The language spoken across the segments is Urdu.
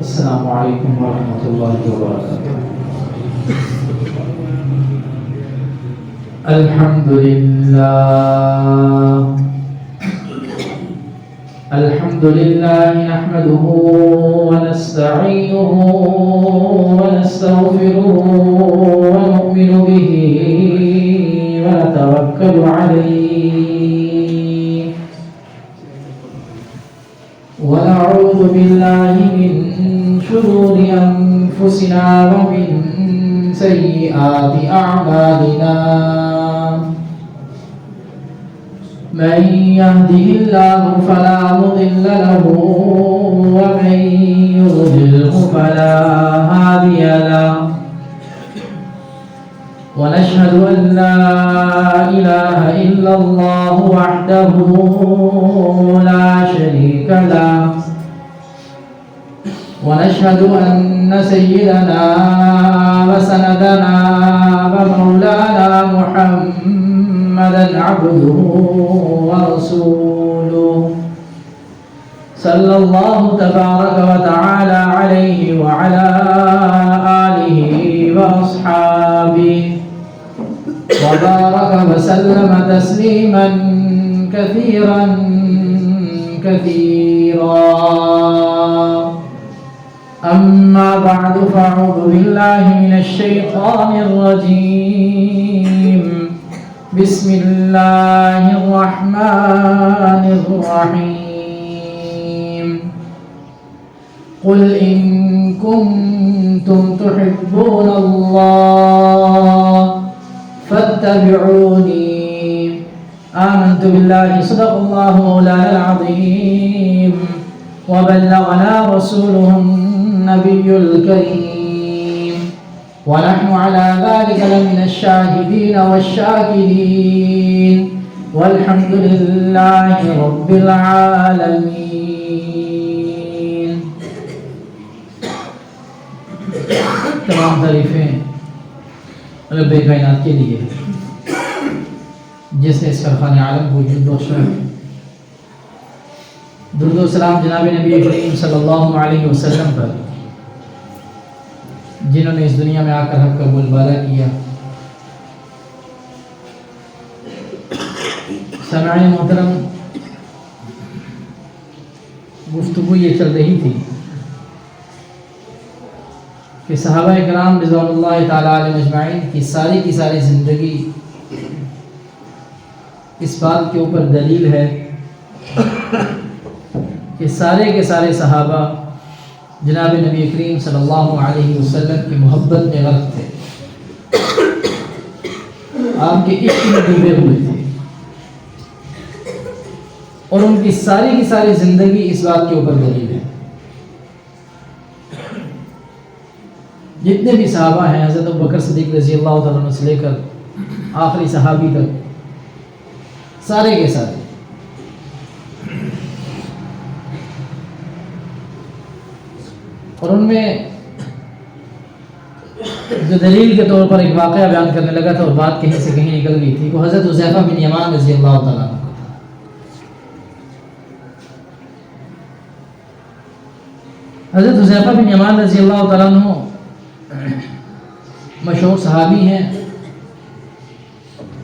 السلام علیکم ورحمۃ اللہ وبرکاتہ۔ الحمد للہ نحمده ونستعینه ونستغفره ونؤمن به ونتوکل علیہ ونعوذ باللہ من شرور انفسنا ومن سیئات اعمالنا، من يهده الله فلا مضل له ومن يضلله فلا هادي له، ونشهد أن لا إله إلا الله وحده لا شريك له، ونشهد أن سيدنا وسندنا ومولانا محمدا عبده ورسوله، صلى الله تبارك وتعالى عليه وعلى آله وأصحابه وبارك وسلم تسليما كثيرا كثيرا. أما بعد فأعوذ بالله من الشيطان الرجيم. بسم الله الرحمن الرحيم. قل إن كنتم تحبون الله فاتبعوني. آمنت بالله صدق الله مولانا العظيم وبلغنا رسوله النبي الكريم، ونحن على ذلك لمن الشاهدين والشاكرين، والحمد لله رب العالمين. تمام تعریفیں رب کائنات کے لیے جس نے اس کارخانے عالم کو وجود بخشا. درود و سلام جناب نبی کریم صلی اللہ علیہ وسلم پر، جنہوں نے اس دنیا میں آ کر حق کا بول بالا کیا. سامعین محترم، گفتگو یہ چل رہی تھی کہ صحابہ کرام رضوان اللہ تعالیٰ علیہ اجمعین کی ساری زندگی اس بات کے اوپر دلیل ہے کہ سارے کے سارے صحابہ جناب نبی کریم صلی اللہ علیہ وسلم کی محبت میں غرق تھے، آپ کے عشق میں ڈوبے ہوئے تھے، اور ان کی ساری زندگی اس بات کے اوپر دلیل ہے. جتنے بھی صحابہ ہیں حضرت ابوبکر صدیق رضی اللہ تعالیٰ عنہ سے لے کر آخری صحابی تک، سارے کے سارے اور ان میں جو دلیل کے طور پر ایک واقعہ بیان کرنے لگا تھا اور بات کہیں سے کہیں نکل گئی تھی، وہ حضرت حذیفہ بن یمان رضی اللہ تعالیٰ عنہ کا تھا. حضرت حذیفہ بن یمان رضی اللہ تعالیٰ عنہ مشہور صحابی ہیں،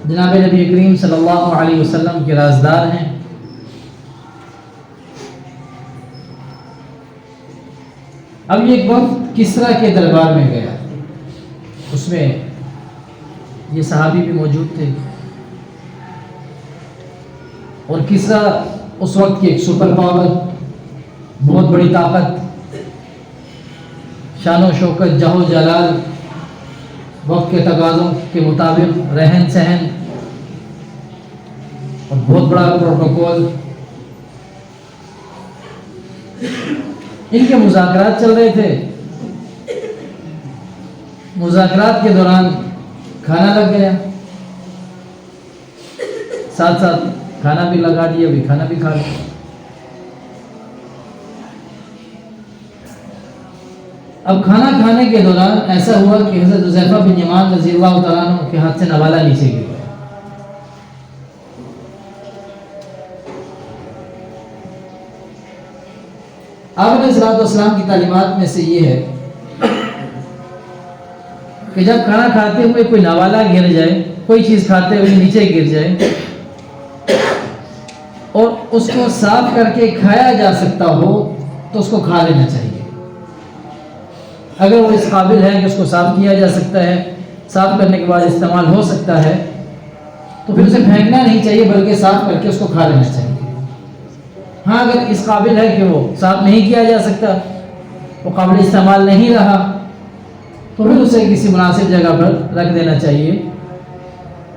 جناب نبی کریم صلی اللہ علیہ وسلم کے رازدار ہیں. اب یہ ایک وقت کسریٰ کے دربار میں گیا، اس میں یہ صحابی بھی موجود تھے، اور کسریٰ اس وقت کی ایک سپر پاور، بہت بڑی طاقت، شان و شوکت، جاہ و جلال، وقت کے تقاضوں کے مطابق رہن سہن اور بہت بڑا پروٹوکول. ان کے مذاکرات چل رہے تھے، مذاکرات کے دوران کھانا لگ گیا، ساتھ ساتھ کھانا بھی لگا دیا، بھی کھانا بھی کھا لیا. اب کھانا کھانے کے دوران ایسا ہوا کہ حضرت حذیفہ بن یمان رضی اللہ تعالیٰ عنہ کے ہاتھ سے نوالہ نیچے گر گیا. آپ علیہ الصلوۃ والسلام کی تعلیمات میں سے یہ ہے کہ جب کھانا کھاتے ہوئے کوئی نوالا گر جائے، کوئی چیز کھاتے ہوئے نیچے گر جائے اور اس کو صاف کر کے کھایا جا سکتا ہو تو اس کو کھا لینا چاہیے۔ اگر وہ اس قابل ہے کہ اس کو صاف کیا جا سکتا ہے، صاف کرنے کے بعد استعمال ہو سکتا ہے، تو پھر اسے پھینکنا نہیں چاہیے بلکہ صاف کر کے اس کو کھا لینا چاہیے۔ ہاں اگر اس قابل ہے کہ وہ صاف نہیں کیا جا سکتا، وہ قابل استعمال نہیں رہا، تو پھر اسے کسی مناسب جگہ پر رکھ دینا چاہیے،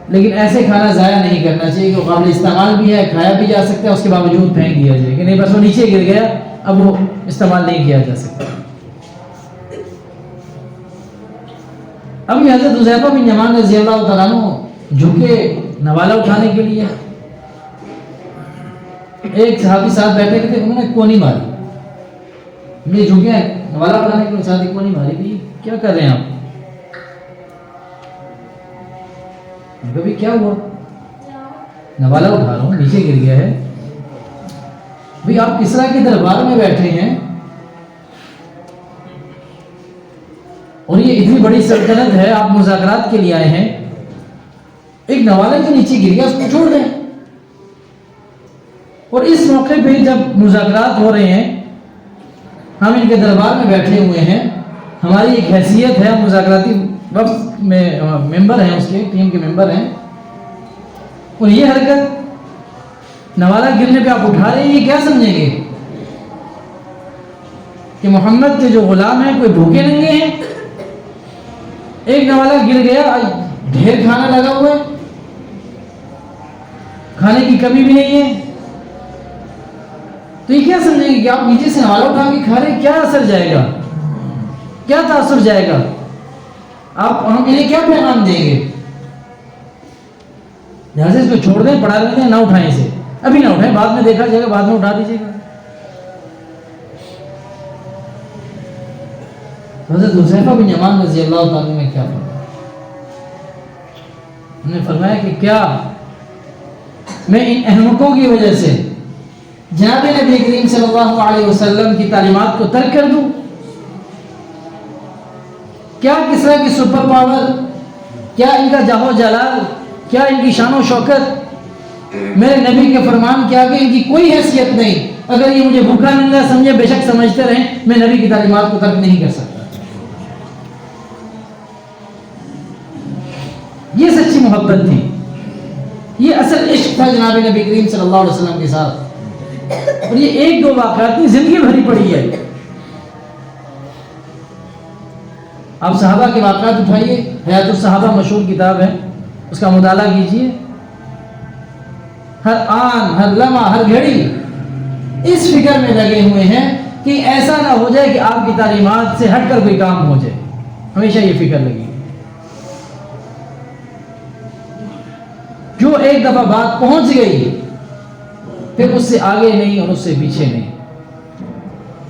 لیکن ایسے کھانا ضائع نہیں کرنا چاہیے کہ وہ قابل استعمال بھی ہے، کھایا بھی جا سکتا ہے، اس کے باوجود پھینک دیا جائے کہ نہیں بس وہ نیچے گر گیا، اب وہ استعمال نہیں کیا جا سکتا۔ اب یہ حضرت حذیفہ بن یمان رضی اللہ تعالیٰ عنہ جھکے نوالا اٹھانے کے لیے، ایک صحابی ساتھ بیٹھے تھے، انہوں نے کونی ماری، یہ جھکے نوالا اٹھانے کے لیے ساتھ کونی ماری کہ کیا کر رہے ہیں آپ؟ کبھی کیا ہوا؟ نوالا اٹھا رہا ہوں، نیچے گر گیا ہے۔ بھئی آپ کسریٰ کے دربار میں بیٹھے ہیں اور یہ اتنی بڑی سلطنت ہے، آپ مذاکرات کے لیے آئے ہیں، ایک نوالے کے نیچے گر گیا، اس کو چھوڑ دیں۔ اور اس موقع پہ جب مذاکرات ہو رہے ہیں، ہم ان کے دربار میں بیٹھے ہوئے ہیں، ہماری ایک حیثیت ہے، مذاکراتی وقت میں ممبر ہیں، اس کے ٹیم کے ممبر ہیں، اور یہ حرکت نوالا گرنے پہ آپ اٹھا رہے ہیں، یہ کیا سمجھیں گے کہ محمد کے جو غلام ہیں کوئی بھوکے ننگے ہیں؟ ایک نوالا گر گیا، ڈھیر کھانا لگا ہوا ہے، کھانے کی کمی بھی نہیں ہے، تو یہ کیا سمجھیں گے کہ آپ نیچے سے نوالا اٹھا کے کھا رہے ہیں؟ کیا اثر جائے گا، کیا تاثر جائے گا؟ ہم انہیں کیا پیغام دیں گے؟ لہٰذا اس کو چھوڑ دیں، پڑھا رہے ہیں، نہ اٹھائیں اسے، ابھی نہ اٹھائیں، بعد میں دیکھا جائے گا، بعد میں اٹھا دیجیے گا۔ حضرت حذیفہ بن یمان رضی اللہ تعالیٰ نے کیا فرمایا؟ انہوں نے فرمایا کہ کیا میں ان احمقوں کی وجہ سے جناب نبی کریم صلی اللہ علیہ وسلم کی تعلیمات کو ترک کر دوں؟ کیا کسریٰ کی سپر پاور، کیا ان کا جاہ و جلال، کیا ان کی شان و شوکت میرے نبی کے فرمان کے آگے ان کی کوئی حیثیت نہیں؟ اگر یہ مجھے بھوکا ننگا سمجھے، بے شک سمجھتے رہیں، میں نبی کی تعلیمات کو ترک نہیں کر سکتا۔ یہ سچی محبت تھی، یہ اصل عشق تھا جناب نبی کریم صلی اللہ علیہ وسلم کے ساتھ، اور یہ ایک دو واقعات نہیں، زندگی بھری پڑی ہے۔ آپ صحابہ کے واقعات اٹھائیے، حیات الصحابہ مشہور کتاب ہے، اس کا مطالعہ کیجیے، ہر آن، ہر لمحہ، ہر گھڑی اس فکر میں لگے ہوئے ہیں کہ ایسا نہ ہو جائے کہ آپ کی تعلیمات سے ہٹ کر کوئی کام ہو جائے، ہمیشہ یہ فکر لگی۔ جو ایک دفعہ بات پہنچ گئی پھر اس سے آگے نہیں اور اس سے پیچھے نہیں،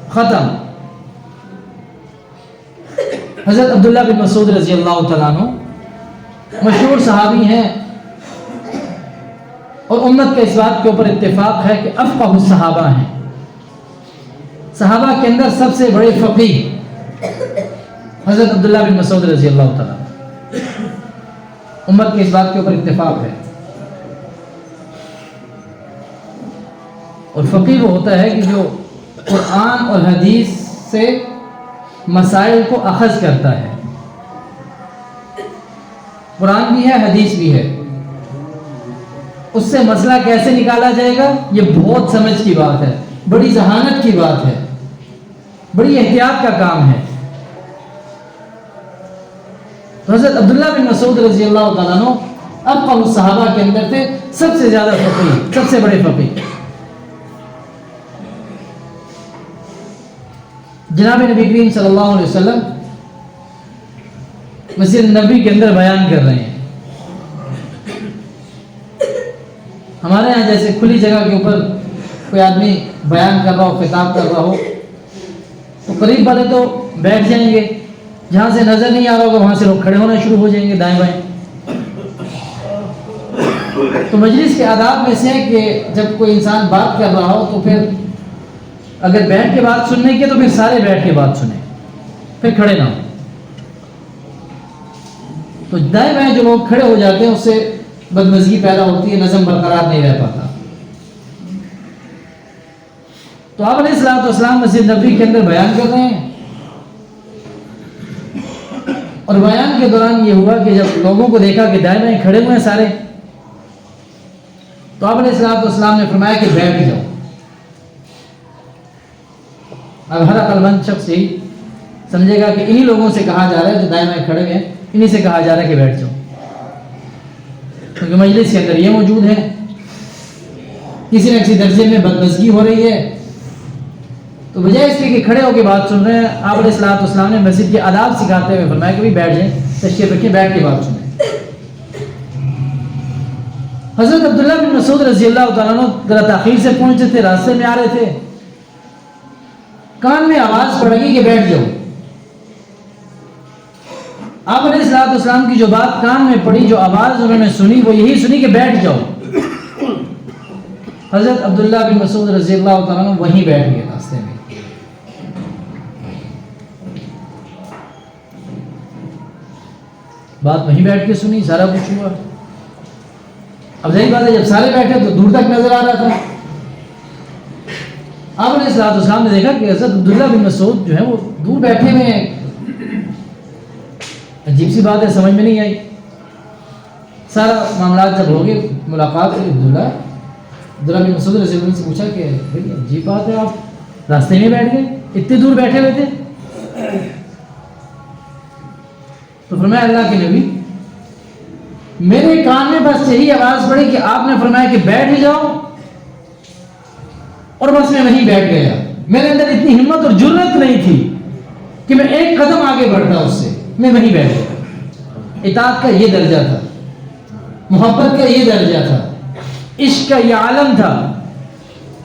ختم۔ حضرت عبداللہ بن مسعود رضی اللہ تعالیٰ عنہ مشہور صحابی ہیں، اور امت کے اس بات کے اوپر اتفاق ہے کہ افقہ الصحابہ ہیں، صحابہ کے اندر سب سے بڑے فقیہ حضرت عبداللہ بن مسعود رضی اللہ تعالیٰ عنہ، امت کے اس بات کے اوپر اتفاق ہے۔ اور فقیہ وہ ہوتا ہے کہ جو قرآن اور حدیث سے مسائل کو اخذ کرتا ہے، قرآن بھی ہے، حدیث بھی ہے، اس سے مسئلہ کیسے نکالا جائے گا، یہ بہت سمجھ کی بات ہے، بڑی ذہانت کی بات ہے، بڑی احتیاط کا کام ہے۔ تو حضرت عبداللہ بن مسعود رضی اللہ تعالیٰ عنہ افقہ الصحابہ کے اندر تھے، سب سے زیادہ فقیہ، سب سے بڑے فقیہ۔ جناب نبی کریم صلی اللہ علیہ وسلم مسجد نبی کے اندر بیان کر رہے ہیں، ہمارے ہاں جیسے کھلی جگہ کے اوپر کوئی آدمی بیان کر رہا ہو، خطاب کر رہا ہو، تو قریب والے تو بیٹھ جائیں گے، جہاں سے نظر نہیں آ رہا ہوگا وہاں سے لوگ کھڑے ہونا شروع ہو جائیں گے دائیں بائیں۔ تو مجلس کے آداب میں سے ہے کہ جب کوئی انسان بات کر رہا ہو تو پھر اگر بیٹھ کے بات سننے کی تو پھر سارے بیٹھ کے بات سنیں، پھر کھڑے نہ ہوں۔ تو دائیں بائیں جو لوگ کھڑے ہو جاتے ہیں اس سے بدمزگی پیدا ہوتی ہے، نظم برقرار نہیں رہ پاتا۔ تو آپ علیہ الصلوۃ والسلام مسجد نبوی کے اندر بیان کر رہے ہیں، اور بیان کے دوران یہ ہوا کہ جب لوگوں کو دیکھا کہ دائیں بائیں کھڑے ہوئے ہیں سارے، تو آپ علیہ الصلوۃ والسلام نے فرمایا کہ بیٹھ جاؤ۔ اب ہر عقل مند شخص یہی سمجھے گا کہ انہی لوگوں سے کہا جا رہا ہے جو دائیں بائیں کھڑے ہیں، انہی سے کہا جا رہا ہے کہ بیٹھ جاؤ، کیونکہ مجلس کے اندر یہ موجود ہے، کسی نہ کسی درجے میں بدمزگی ہو رہی ہے، تو بجائے اس کے کہ کھڑے ہو کے بات سن رہے ہیں، آپ علیہ الصلوۃ والسلام نے مسجد کے آداب سکھاتے ہوئے فرمایا کہ بھی بیٹھ جائیں، تشریف رکھیں، بیٹھ کے بات سنیں۔ حضرت عبداللہ بن مسعود رضی اللہ تعالیٰ عنہ ذرا تاخیر سے پہنچے تھے، راستے میں آ رہے تھے، کان میں آواز پڑ گئی کہ بیٹھ جاؤ۔ آپ علیہ الصلوۃ والسلام کی جو بات کان میں پڑی، جو آواز انہوں نے سنی، وہ یہی سنی کہ بیٹھ جاؤ۔ حضرت عبداللہ بن مسعود رضی اللہ تعالیٰ عنہ وہیں بیٹھ گئے راستے میں۔ بات وہیں بیٹھ کے سنی، سارا کچھ ہوا۔ اب ظاہر بات ہے جب سارے بیٹھے تو دور تک نظر آ رہا تھا۔ آپ علیہ الصلوۃ والسلام نے دیکھا کہ حضرت عبداللہ بن مسعود جو ہے وہ دور بیٹھے ہوئے ہیں۔ عجیب سی بات ہے، سمجھ میں نہیں آئی۔ سارا معاملات جب ہو گئے، ملاقات ہوئی، عبداللہ بن مسعود رضی اللہ عنہ سے پوچھا کہ بھائی عجیب بات ہے، آپ راستے میں بیٹھ گئے، اتنے دور بیٹھے ہوئے تھے؟ تو فرمایا اللہ کے نبی، میرے کان میں بس یہی آواز پڑی کہ آپ نے فرمایا کہ بیٹھ جاؤ، اور بس میں وہیں بیٹھ گیا۔ میرے اندر اتنی ہمت اور جرأت نہیں تھی کہ میں ایک قدم آگے بڑھتا اس سے، میں وہیں بیٹھ گیا۔ اطاعت کا یہ درجہ تھا، محبت کا یہ درجہ تھا، عشق کا یہ عالم تھا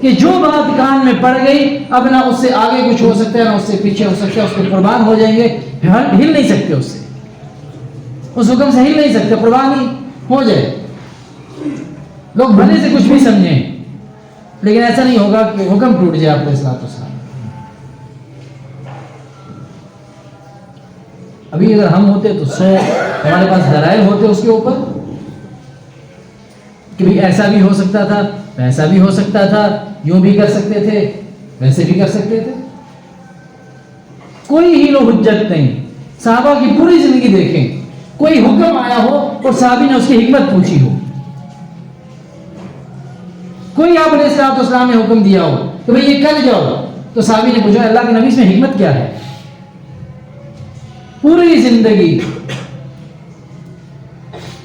کہ جو بات کان میں پڑ گئی، اب نہ اس سے آگے کچھ ہو سکتا ہے نہ اس سے پیچھے ہو سکتا ہے، اس کو قربان ہو جائیں گے، ہل نہیں سکتے اس سے، اس حکم سے ہل نہیں سکتے، قربان ہی ہو جائے۔ لوگ بھلے سے کچھ بھی سمجھیں، لیکن ایسا نہیں ہوگا کہ حکم ٹوٹ جائے آپ علیہ الصلوۃ والسلام۔ ابھی اگر ہم ہوتے تو 100 ہمارے پاس دلائل ہوتے اس کے اوپر کہ بھی ایسا بھی ہو سکتا تھا، ویسا بھی ہو سکتا تھا، یوں بھی کر سکتے تھے، ویسے بھی کر سکتے تھے۔ کوئی ہیل و حجت نہیں۔ صحابہ کی پوری زندگی دیکھیں، کوئی حکم آیا ہو اور صحابی نے اس کی حکمت پوچھی ہو، کوئی آپ علیہ الصلوۃ والسلام نے حکم دیا ہو کہ بھئی یہ کر جاؤ، تو صحابی نے پوچھا اللہ کے نبی اس میں حکمت کیا ہے؟ پوری زندگی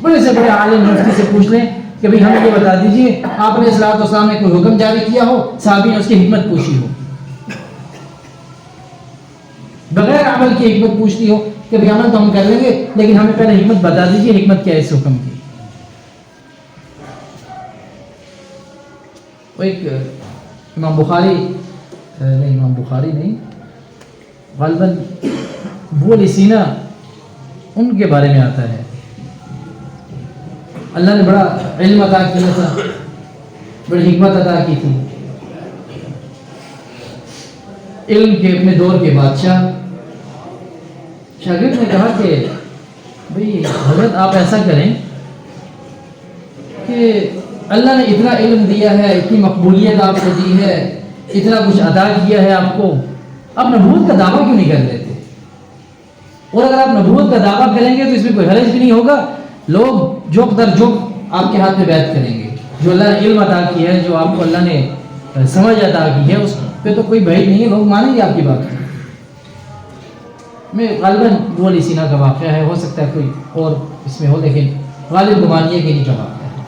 بڑے سے بڑے عالم مفتی سے پوچھ لیں کہ بھئی ہمیں یہ بتا دیجئے آپ علیہ الصلوۃ والسلام نے کوئی حکم جاری کیا ہو، صحابی نے اس کی حکمت پوچھی ہو، بغیر عمل کی حکمت پوچھتی ہو کہ بھئی عمل تو ہم کر لیں گے لیکن ہمیں پہلے حکمت بتا دیجئے، حکمت کیا ہے اس حکم کی۔ وہ ایک امام بخاری نہیں غالباً ابو سینا ان کے بارے میں آتا ہے، اللہ نے بڑا علم عطا کیا تھا، بڑی حکمت عطا کی تھی، علم کے اپنے دور کے بادشاہ۔ شاگرد نے کہا کہ بھئی حضرت آپ ایسا کریں کہ اللہ نے اتنا علم دیا ہے، اتنی مقبولیت آپ کو دی ہے، اتنا کچھ عطا کیا ہے آپ کو، آپ نبوت کا دعویٰ کیوں نہیں کر لیتے؟ اور اگر آپ نبوت کا دعویٰ کریں گے تو اس میں کوئی حرج بھی نہیں ہوگا، لوگ جوک در جوک آپ کے ہاتھ میں بیعت کریں گے، جو اللہ نے علم عطا کیا ہے، جو آپ کو اللہ نے سمجھ عطا کی ہے، اس پہ تو کوئی بھائی نہیں ہے، لوگ مانیں گے آپ کی بات۔ میں غالباً ابو سینا کا واقعہ ہے، ہو سکتا ہے کوئی اور اس میں ہو، لیکن غالب گمان یہ کہ نہیں کا واقعہ ہے۔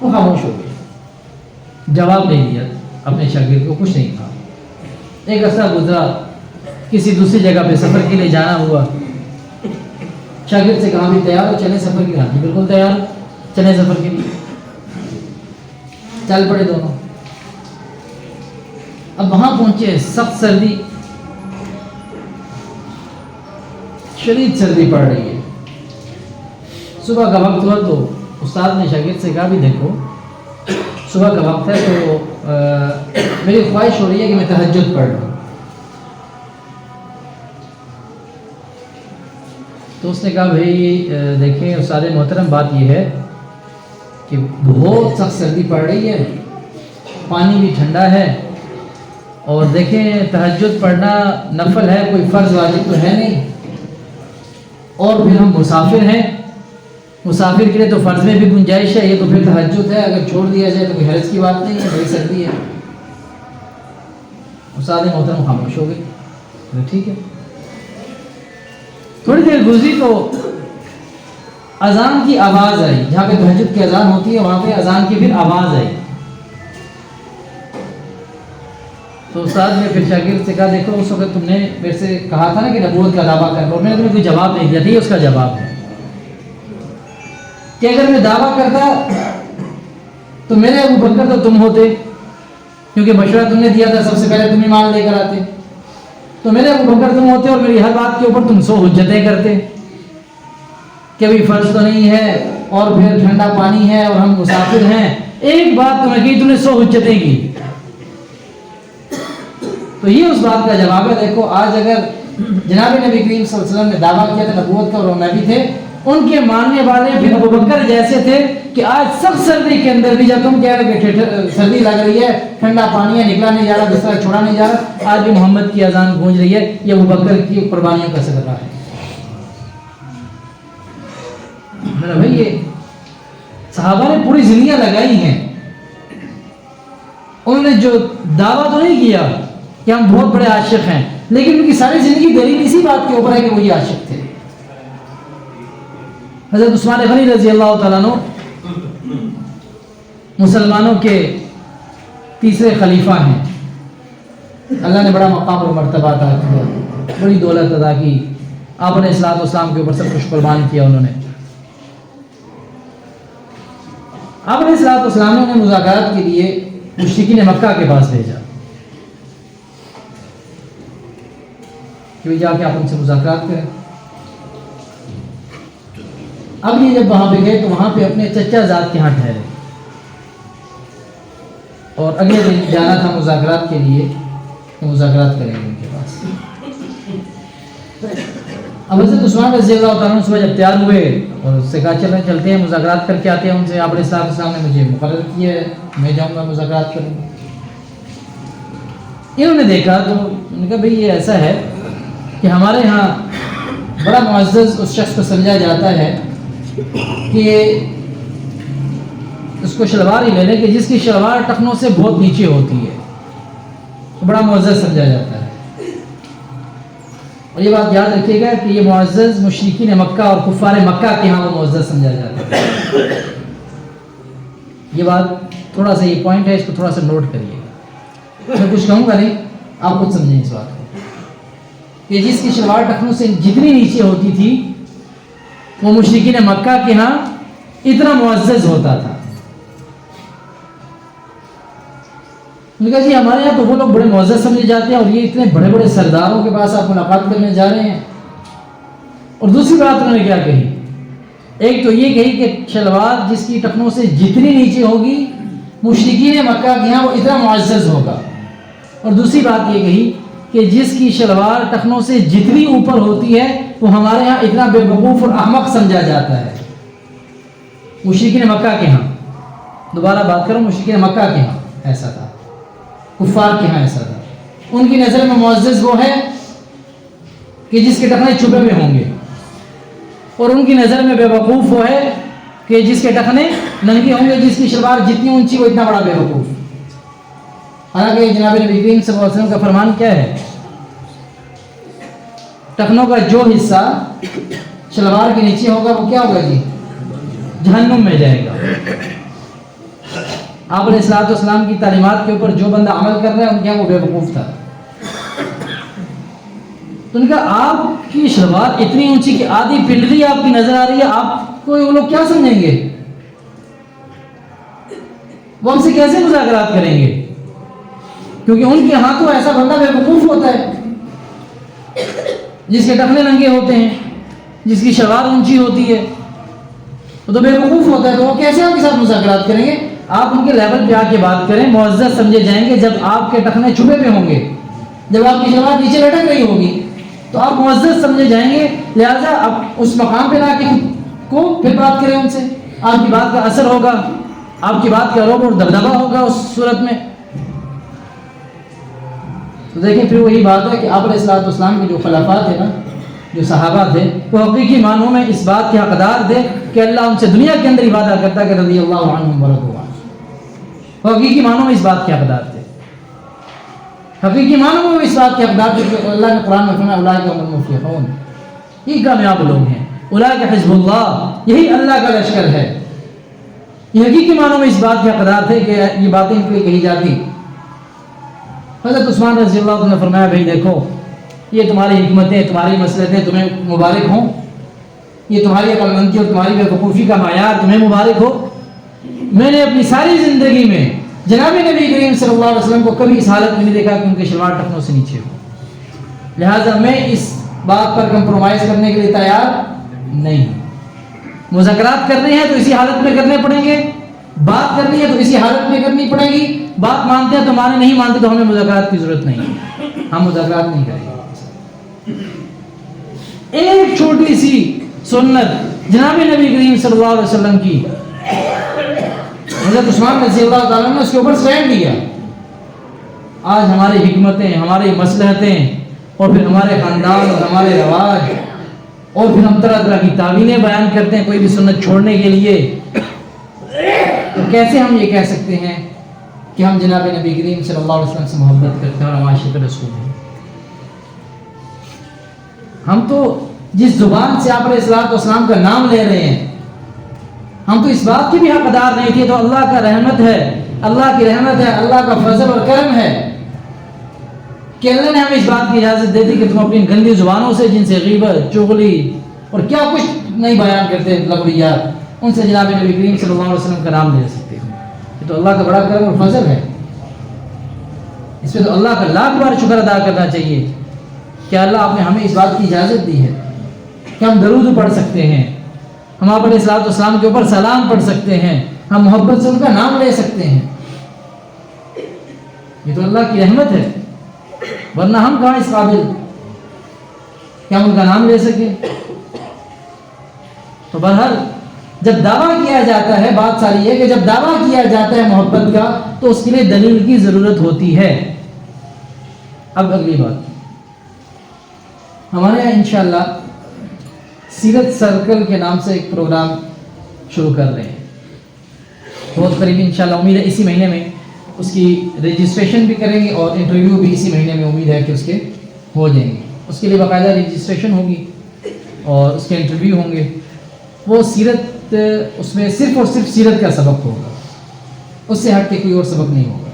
وہ خاموش ہو گئے، جواب نہیں دیا، اپنے شاگرد کو کچھ نہیں کہا۔ ایک عرصہ گزرا، کسی دوسری جگہ پہ سفر کے لیے جانا ہوا، شاگرد سے کہا بھی تیار ہو چلیں سفر کے لیے؟ بالکل تیار، چلیں سفر کے لیے۔ چل پڑے دونوں۔ اب وہاں پہنچے، سخت سردی، شدید سردی پڑ رہی ہے، صبح کا وقت ہوا تو استاد نے شاگرد سے کہا بھی دیکھو صبح کا وقت ہے تو میری خواہش ہو رہی ہے کہ میں تہجد پڑھ لوں. تو اس نے کہا بھائی دیکھیں استاد محترم، بات یہ ہے کہ بہت سخت سردی پڑ رہی ہے، پانی بھی ٹھنڈا ہے، اور دیکھیں تہجد پڑھنا نفل ہے، کوئی فرض واجب تو ہے نہیں، اور پھر ہم مسافر ہیں، مسافر کے لیے تو فرض میں بھی گنجائش ہے، یہ تو پھر تہجد ہے، اگر چھوڑ دیا جائے تو کوئی حرج کی بات نہیں ہے، بڑی سردی ہے. استاد محترم خاموش ہو گئے. ٹھیک ہے. تھوڑی دیر گزری تو اذان کی آواز آئی، جہاں پہ تہجد کی اذان ہوتی ہے وہاں پہ اذان کی پھر آواز آئی. تو استاد نے پھر شاگرد سے کہا دیکھو اس وقت تم نے میرے سے کہا تھا نا کہ نبوت کا دعویٰ کر لو، میں نے تمہیں کوئی جواب نہیں دیا تھا، یہ اس کا جواب ہے کہ اگر میں دعویٰ کرتا تو میرے ابو بکر تو تم ہوتے، کیونکہ مشورہ تم نے دیا تھا، سب سے پہلے تم ایمان لے کر آتے، تو میرے ابو بکر تم ہوتے اور میری ہر بات کے اوپر تم 100 حجتیں کرتے کہ ابھی فرض تو نہیں ہے، اور پھر ٹھنڈا پانی ہے، اور ہم مسافر ہیں. ایک بات تم نے کی، تم نے 100 حجتیں کی. تو یہ اس بات کا جواب ہے. دیکھو آج اگر جناب نبی کریم صلی اللہ علیہ وسلم نے دعویٰ کیا تھا نبوت کا اور وہ نبی تھے، ان کے ماننے والے پھر ابو بکر جیسے تھے کہ آج سخت سردی کے اندر بھی جب تم کہہ رہے کہ سردی لگ رہی ہے، ٹھنڈا پانی ہے، نکلا نہیں جا رہا، بستر چھوڑا نہیں جا رہا، آج بھی محمد کی اذان گونج رہی ہے، یہ ابو بکر کی قربانیوں کا صدقہ ہے. میرا بھائی یہ صحابہ نے پوری زندگیاں لگائی ہیں، انہوں نے جو دعویٰ تو نہیں کیا کہ ہم بہت بڑے عاشق ہیں، لیکن ان کی ساری زندگی دلیل اسی بات کے اوپر ہے کہ وہ یہ عاشق تھے. حضرت عثمان غنی رضی اللہ تعالیٰ عنہ مسلمانوں کے تیسرے خلیفہ ہیں. اللہ نے بڑا مقام اور مرتبہ عطا کیا، بڑی دولت عطا کی. آپ نے اصلاۃ والسلام کے اوپر سب کچھ قربان کیا. انہوں نے آپ نے اصلاۃ والسلام نے انہیں مذاکرات کے لیے مشرکین مکہ کے پاس بھیجا کہ جا کے آپ ان سے مذاکرات کریں. اب یہ جب وہاں پہ گئے تو وہاں پہ اپنے چچا زاد کے ہاں ٹھہرے، اور اگلے دن جانا تھا مذاکرات کے لیے کہ مذاکرات کریں گے ان کے پاس. اب حضرت عثمان رضی اللہ تعالیٰ عنہ صبح جب تیار ہوئے اور اس سے کہا چلتے ہیں مذاکرات کر کے آتے ہیں ان سے. آپ علیہ السلام نے مجھے مقرر کیا ہے، میں جاؤں گا مذاکرات کروں گا. انہوں نے دیکھا تو انہوں نے کہا بھئی یہ ایسا ہے کہ ہمارے ہاں بڑا معزز اس شخص کو سمجھا جاتا ہے کہ اس کو شلوار ہی لے لیں کہ جس کی شلوار ٹخنوں سے بہت نیچے ہوتی ہے، تو بڑا معزز سمجھا جاتا ہے. اور یہ بات یاد رکھیے گا کہ یہ معزز مشرکین مکہ اور کفار مکہ کے ہاں وہ معزز سمجھا جاتا ہے. یہ بات تھوڑا سا یہ پوائنٹ ہے، اس کو تھوڑا سا نوٹ کریے گا. میں کچھ کہوں گا نہیں، آپ خود سمجھیں اس بات کو کہ جس کی شلوار ٹخنوں سے جتنی نیچے ہوتی تھی وہ مشرکین مکہ کے ہاں اتنا معزز ہوتا تھا. نے کہا جی ہمارے یہاں تو وہ لوگ بڑے معزز سمجھے جاتے ہیں، اور یہ اتنے بڑے بڑے سرداروں کے پاس آپ ملاقات کرنے جا رہے ہیں. اور دوسری بات انہوں نے کیا کہی، ایک تو یہ کہی کہ شلوار جس کی ٹخنوں سے جتنی نیچے ہوگی مشرکین مکہ کے یہاں وہ اتنا معزز ہوگا. اور دوسری بات یہ کہی کہ جس کی شلوار ٹخنوں سے جتنی اوپر ہوتی ہے وہ ہمارے ہاں اتنا بے وقوف اور احمق سمجھا جاتا ہے. مشرکین مکہ کے ہاں، دوبارہ بات کروں، مشرکین مکہ کے ہاں ایسا تھا، کفار کے ہاں ایسا تھا. ان کی نظر میں معزز وہ ہے کہ جس کے ٹخنے چھپے ہوئے ہوں گے، اور ان کی نظر میں بے وقوف وہ ہے کہ جس کے ٹخنے ننگے ہوں گے، جس کی شلوار جتنی اونچی وہ اتنا بڑا بے وقوف. حالانکہ جناب نبی کریم صلی اللہ علیہ وسلم کا فرمان کیا ہے، ٹخنوں کا جو حصہ شلوار کے نیچے ہوگا وہ کیا ہوگا جی، جہنم میں جائے گا. آپ علیہ الصلوۃ والسلام کی تعلیمات کے اوپر جو بندہ عمل کر رہا ہے ان کے یہاں وہ بے وقوف تھا. تو ان کا آپ کی شلوار اتنی اونچی کہ آدھی پنڈلی آپ کی نظر آ رہی ہے، آپ کو وہ لوگ کیا سمجھیں گے، وہ ہم سے کیسے مذاکرات کریں گے، کیونکہ ان کے ہاں تو ایسا بندہ بے وقوف ہوتا ہے جس کے ٹخنے ننگے ہوتے ہیں، جس کی شلوار اونچی ہوتی ہے، وہ تو بے وقوف ہوتا ہے. تو وہ کیسے آپ کے ساتھ مذاکرات کریں گے. آپ ان کے لیول پہ آ کے بات کریں، معزز سمجھے جائیں گے جب آپ کے ٹخنے چھپے پہ ہوں گے، جب آپ کی جماعت نیچے لٹک رہی ہوگی تو آپ معزز سمجھے جائیں گے. لہٰذا آپ اس مقام پہ لا کے کو پھر بات کریں ان سے، آپ کی بات کا اثر ہوگا، آپ کی بات کا رعب اور دبدبہ ہوگا اس صورت میں. تو دیکھیں پھر وہی بات ہے کہ آپ علیہ السلام کے جو خلافات تھے نا، جو صحابہ تھے، وہ حقیقی معنوں میں اس بات کے حقدار تھے کہ اللہ ان سے دنیا کے اندر ہی وعدہ کرتا کہ رضی اللہ عنہم ورضوا عنہ. وہ حقیقی معنوں میں اس بات کے حقدار تھے، حقیقی معنوں میں اس بات کے حقدار تھے کہ اللہ نے قرآن میں فرمایا اولئک هم المفلحون، یہ کامیاب لوگ ہیں، اولئک حزب اللہ، یہی اللہ کا لشکر ہے. یہ حقیقی معنوں میں اس بات کے حقدار تھے کہ یہ باتیں ان کے لیے کہی جاتی. حضرت عثمان رضی اللہ عنہ نے فرمایا بھائی دیکھو، یہ تمہاری حکمتیں، تمہاری مصلحتیں تمہیں مبارک ہوں، یہ تمہاری عقل مندی اور تمہاری بیوقوفی کا معیار تمہیں مبارک ہو. میں نے اپنی ساری زندگی میں جناب نبی کریم صلی اللہ علیہ وسلم کو کبھی اس حالت میں نہیں دیکھا کہ ان کے شلوار ٹخنوں سے نیچے ہو. لہٰذا میں اس بات پر کمپرومائز کرنے کے لیے تیار نہیں ہوں. مذاکرات کرنے ہیں تو اسی حالت میں کرنے پڑیں گے، بات کرنی ہے تو اسی حالت میں کرنی پڑے گی. بات مانتے ہیں تو مانے، نہیں مانتے تو ہمیں مذاکرات کی ضرورت نہیں ہے، ہم مذاکرات نہیں کریں گے. ایک چھوٹی سی سنت جناب نبی کریم صلی اللہ علیہ وسلم کی، حضرت عثمان رضی اللہ تعالیٰ نے اس کے اوپر سٹینڈ لیا. آج ہماری حکمتیں، ہماری مصلحتیں اور پھر ہمارے خاندان اور ہمارے رواج اور پھر ہم طرح طرح کی تعویلیں بیان کرتے ہیں کوئی بھی سنت چھوڑنے کے لیے. تو کیسے ہم یہ کہہ سکتے ہیں کہ ہم جناب نبی کریم صلی اللہ علیہ وسلم سے محبت کرتے ہیں اور ہم عاشق رسول ہیں؟ ہم تو جس زبان سے آپ علیہ الصلوۃ والسلام کا نام لے رہے ہیں، ہم تو اس بات کی بھی حقدار نہیں تھے. تو اللہ کا رحمت ہے، اللہ کی رحمت ہے، اللہ کا فضل اور کرم ہے کہ اللہ نے ہمیں اس بات کی اجازت دے دی کہ تم اپنی گندی زبانوں سے، جن سے غیبت، چغلی اور کیا کچھ نہیں بیان کرتے لغویات، ان سے جناب نبی کریم صلی اللہ علیہ وسلم کا نام لے سکتے ہو. یہ تو اللہ کا بڑا کرم اور فضل ہے. اس پہ تو اللہ کا لاکھ بار شکر ادا کرنا چاہیے کہ اللہ آپ نے ہمیں اس بات کی اجازت دی ہے کہ ہم درود پڑھ سکتے ہیں، ہم آپ علیہ الصلوۃ والسلام کے اوپر سلام پڑھ سکتے ہیں، ہم محبت سے ان کا نام لے سکتے ہیں. یہ تو اللہ کی رحمت ہے، ورنہ ہم کہاں اس قابل کہ ہم ان کا نام لے سکیں. تو بہرحال جب دعویٰ کیا جاتا ہے، بات ساری ہے کہ جب دعویٰ کیا جاتا ہے محبت کا تو اس کے لیے دلیل کی ضرورت ہوتی ہے. اب اگلی بات، ہمارے یہاں انشاءاللہ سیرت سرکل کے نام سے ایک پروگرام شروع کر رہے ہیں. بہت قریب انشاءاللہ، امید ہے اسی مہینے میں اس کی رجسٹریشن بھی کریں گے اور انٹرویو بھی اسی مہینے میں امید ہے کہ اس کے ہو جائیں گے. اس کے لیے باقاعدہ رجسٹریشن ہوگی اور اس کے انٹرویو ہوں گے. وہ سیرت، اس میں صرف اور صرف سیرت کا سبق ہوگا، اس سے ہٹ کے کوئی اور سبق نہیں ہوگا.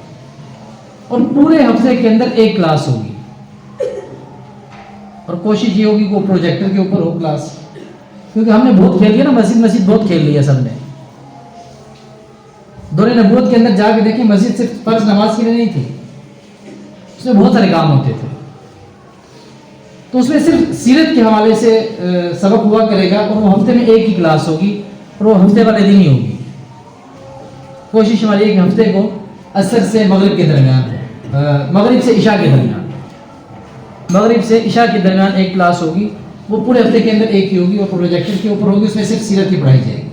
اور پورے ہفتے کے اندر ایک کلاس ہوگی اور کوشش یہ ہوگی کہ وہ پروجیکٹر کے اوپر ہو کلاس، کیونکہ ہم نے بہت کھیل لیا نا، مسجد بہت کھیل لیا سب نے. دور نبوت کے اندر جا کے دیکھیں، مسجد صرف فرض نماز کے لیے نہیں تھی، اس میں بہت سارے کام ہوتے تھے. تو اس میں صرف سیرت کے حوالے سے سبق ہوا کرے گا اور وہ ہفتے میں ایک ہی کلاس ہوگی اور وہ ہفتے والے دن ہی ہوگی. کوشش ہماری ایک ہفتے کو عصر سے مغرب کے درمیان، مغرب سے عشاء کے درمیان، مغرب سے عشاء کے درمیان ایک کلاس ہوگی. وہ پورے ہفتے کے اندر ایک ہی ہوگی اور پروجیکٹر کے اوپر ہوگی. اس میں صرف سیرت کی پڑھائی جائے گی.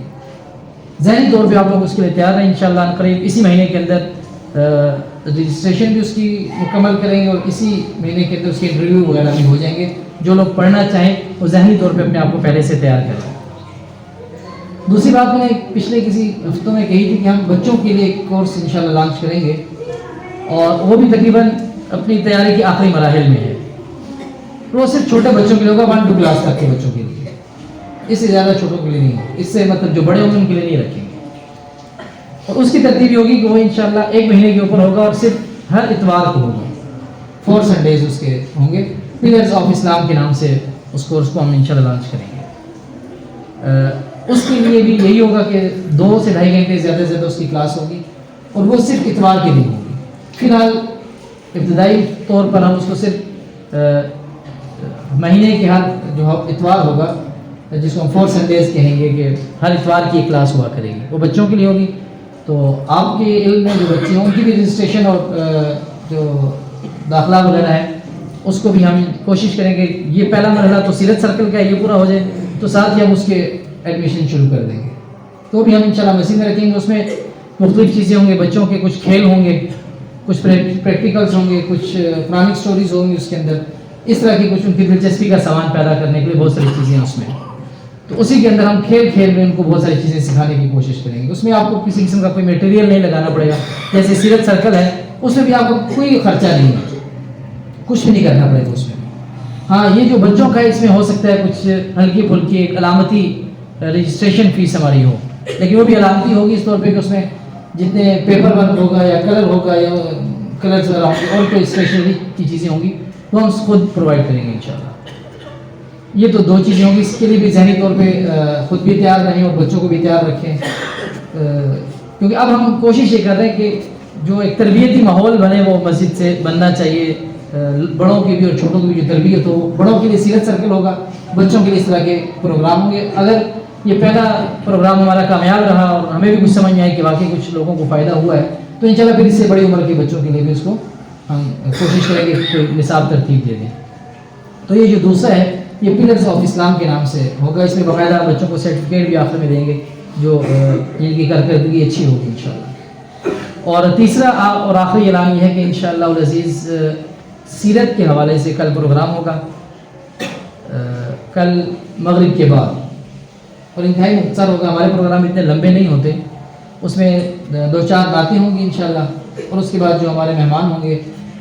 ذہنی طور پہ آپ لوگ اس کے لیے تیار ہیں انشاءاللہ. قریب اسی مہینے کے اندر رجسٹریشن بھی اس کی مکمل کریں گے اور اسی مہینے کے اندر اس کے انٹرویو وغیرہ بھی ہو جائیں گے. جو لوگ پڑھنا چاہیں وہ ذہنی طور پہ اپنے آپ کو پہلے سے تیار کریں. دوسری بات میں نے پچھلے کسی ہفتوں میں کہی تھی کہ ہم بچوں کے لیے ایک کورس انشاءاللہ لانچ کریں گے اور وہ بھی تقریباً اپنی تیاری کے آخری مراحل میں ہے. وہ صرف چھوٹے بچوں کے لیے ہوگا، 1 to کلاس تک کے بچوں کے لیے، اس سے زیادہ چھوٹوں کے لیے نہیں ہوگا. اس سے مطلب جو بڑے ہوں گے ان کے لیے نہیں رکھیں گے. اور اس کی ترتیب یہ ہوگی کہ وہ انشاءاللہ 1 مہینے کے اوپر ہوگا اور صرف ہر اتوار کو ہوگا. 4 سنڈیز اس کے ہوں گے. پلرز آف اسلام کے نام سے اس کورس کو ہم انشاءاللہ لانچ کریں گے. اس کے لیے بھی یہی ہوگا کہ 2 سے 2.5 گھنٹے زیادہ سے زیادہ اس کی کلاس ہوگی اور وہ صرف اتوار کے دن ہوگی. فی الحال ابتدائی طور پر ہم اس کو صرف مہینے کے ہر جو اتوار ہوگا، جس کو ہم 4 سنڈیز کہیں گے، کہ ہر اتوار کی ایک کلاس ہوا کرے گی، وہ بچوں کے لیے ہوگی. تو آپ کے علم میں جو بچے ہیں ان کی بھی رجسٹریشن اور جو داخلہ وغیرہ ہے اس کو بھی ہم کوشش کریں گے. یہ پہلا مرحلہ تو سیرت سرکل کا یہ پورا ہو جائے تو ساتھ ہی ہم اس کے ایڈمیشن شروع کر دیں گے. تو بھی ہم انشاءاللہ مسیح میں رکھیں گے. اس میں مختلف چیزیں ہوں گے, بچوں کے کچھ کھیل ہوں گے, کچھ پریکٹیکلس ہوں گے, کچھ قرآنک سٹوریز ہوں گی اس کے اندر, اس طرح کی کچھ ان کی دلچسپی کا سامان پیدا کرنے کے لیے بہت ساری چیزیں ہیں اس میں. تو اسی کے اندر ہم کھیل کھیل میں ان کو بہت ساری چیزیں سکھانے کی کوشش کریں گے. اس میں آپ کو کسی قسم کا کوئی میٹیریل نہیں لگانا پڑے گا. جیسے سیرت سرکل ہے اس میں بھی آپ کو کوئی خرچہ نہیں ہے, کچھ بھی نہیں کرنا پڑے گا اس میں. ہاں یہ جو بچوں کا اس میں ہو سکتا ہے کچھ ہلکی پھلکی ایک علامتی رجسٹریشن فیس ہماری ہو, لیکن وہ بھی علامتی ہوگی اس طور پہ کہ اس میں جتنے پیپر ورک ہوگا یا کلر ہوگا یا کلرز وغیرہ ہوں گے اور کوئی اسٹیشنری کی چیزیں ہوں گی وہ ہم خود پرووائڈ کریں گے انشاءاللہ. یہ تو دو چیزیں ہوں گی. اس کے لیے بھی ذہنی طور پہ خود بھی تیار رہیں اور بچوں کو بھی تیار رکھیں, کیونکہ اب ہم کوشش یہ کر رہے ہیں کہ جو ایک تربیتی ماحول بنے وہ مسجد سے بننا چاہیے. بڑوں کی بھی اور چھوٹوں کی بھی جو تربیت ہو, بڑوں کے لیے سیرت سرکل ہوگا, بچوں کے لیے اس طرح کے پروگرام ہوں گے. اگر یہ پہلا پروگرام ہمارا کامیاب رہا اور ہمیں بھی کچھ سمجھ میں آئی کہ واقعی کچھ لوگوں کو فائدہ ہوا ہے تو انشاءاللہ پھر اس سے بڑی عمر کے بچوں کے لیے بھی اس کو ہم کوشش کریں گے کوئی نصاب ترتیب دے دیں. تو یہ جو دوسرا ہے یہ پلرز آف اسلام کے نام سے ہوگا. اس میں باقاعدہ بچوں کو سرٹیفکیٹ بھی آخر میں دیں گے جو ان کی کارکردگی اچھی ہوگی انشاءاللہ. اور تیسرا اور آخری اعلان یہ ہے کہ انشاءاللہ العزیز سیرت کے حوالے سے کل پروگرام ہوگا, کل مغرب کے بعد, اور انتہائی مختصر ہوگا. ہمارے پروگرام اتنے لمبے نہیں ہوتے, اس میں 2-4 باتیں ہوں گی انشاءاللہ. اور اس کے بعد جو ہمارے مہمان ہوں گے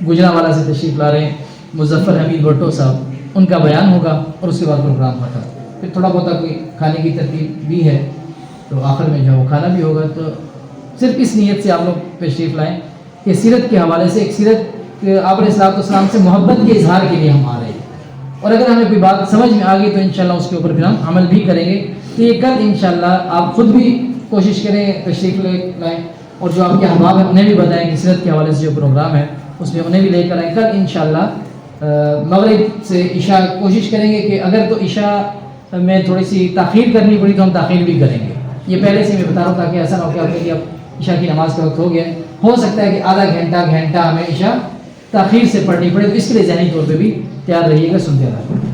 گجرانوالہ سے تشریف لا رہے ہیں مظفر حمید بھٹو صاحب, ان کا بیان ہوگا اور اس کے بعد پروگرام ختم. پھر تھوڑا بہت کوئی کھانے کی ترتیب بھی ہے تو آخر میں جو ہے وہ کھانا بھی ہوگا. تو صرف اس نیت سے آپ لوگ تشریف لائیں کہ سیرت کے حوالے سے ایک سیرت آپ علیہ الصلوۃ والسلام سے محبت کے اظہار کے لیے ہم آ رہے ہیں, اور اگر ہمیں کوئی بات سمجھ میں آ گئی تو انشاءاللہ اس کے اوپر پھر ہم عمل بھی کریں گے. تو یہ کل انشاءاللہ آپ خود بھی کوشش کریں تشریف لائیں, اور جو آپ کے احباب ہیں انہیں بھی بتائیں کہ سیرت کے حوالے سے جو پروگرام ہے اس میں انہیں بھی لے کر آئیں. کل انشاءاللہ مغرب سے عشاء کوشش کریں گے کہ اگر تو عشاء میں تھوڑی سی تاخیر کرنی پڑی تو ہم تاخیر بھی کریں گے. یہ پہلے سے میں بتا رہا ہوں تاکہ ایسا نہ ہو کہ اب عشاء کی نماز کا وقت ہو گیا, ہو سکتا ہے کہ آدھا گھنٹہ ہمیں عشاء تاخیر سے پڑھنی پڑے. تو اس کے لیے ذہنی طور پہ بھی تیار رہیے گا. سنتے رہیے.